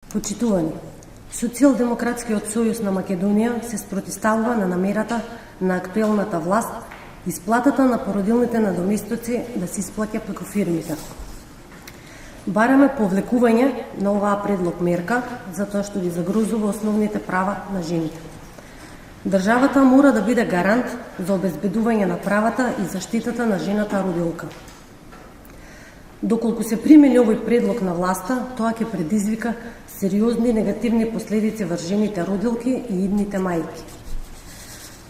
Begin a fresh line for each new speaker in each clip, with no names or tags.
Почитувани, Социјалдемократскиот сојуз на Македонија се спротивставува на намерата на актуелната власт исплатата на породилните надоместоци да се исплаќа преку фирмите. Бараме повлекување на оваа предлог мерка, затоа што ги загрозува основните права на жените. Државата мора да биде гарант за обезбедување на правата и заштитата на жената родилка. Доколку се примени овој предлог на власта, тоа ќе предизвика сериозни негативни последици врз жените родилки и идните мајки.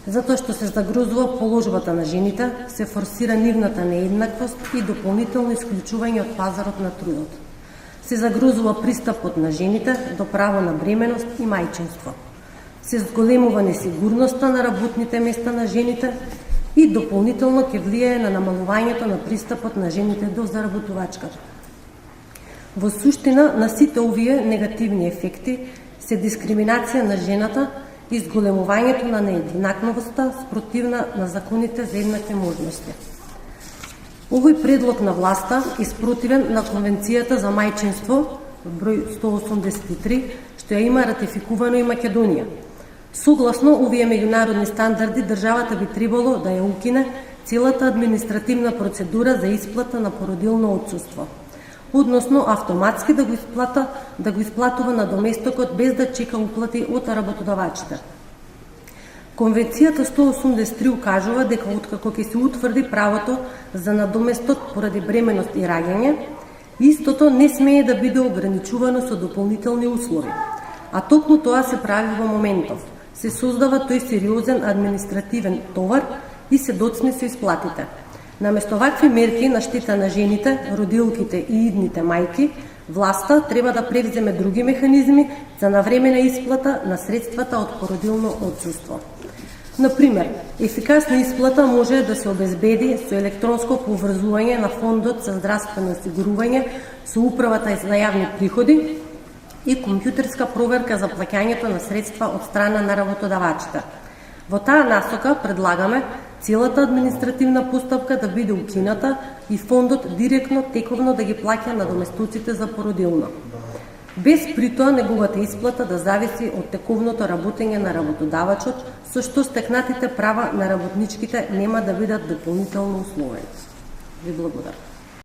Затоа што се загрозува положбата на жените, се форсира нивната нееднаквост и дополнително исклучување од пазарот на трудот. Се загрозува пристапот на жените до право на бременост и мајчинство. Се зголемува несигурноста на работните места на жените и дополнително ќе влијае на намалувањето на пристапот на жените до заработувачката. Во суштина на сите овие негативни ефекти се дискриминација на жената и зголемувањето на нееднаквоста спротивна на законите за еднакви можности. Овој предлог на власта е спротивен на Конвенцијата за мајчинство број 183, што ја има ратификувано и Македонија. Согласно овие меѓународни стандарди, државата би требало да ја укине целата административна процедура за исплата на породилно отсуство, односно автоматски да го исплатува надоместокот без да чека уплати од работодавачите. Конвенцијата 183 укажува дека откако ќе се утврди правото за надоместок поради бременост и раѓање, истото не смее да биде ограничувано со дополнителни услови, а токму тоа се прави во моментов. Се создава тој сериозен административен товар и се доцни со исплатите. Наместо вакви мерки на штета на жените, родилките и идните мајки, власта треба да превземе други механизми за навремена исплата на средствата од породилно отсуство. Например, ефикасна исплата може да се обезбеди со електронско поврзување на Фондот за здравствено осигурување со Управата за јавни приходи и компјутерска проверка за плаќањето на средства од страна на работодавачите. Во таа насока предлагаме целата административна постапка да биде укината и фондот директно тековно да ги плаќа надоместоците за породилно, без при тоа неговата исплата да зависи од тековното работење на работодавачот, со што стекнатите права на работничките нема да бидат дополнително условени. Ви благодарам.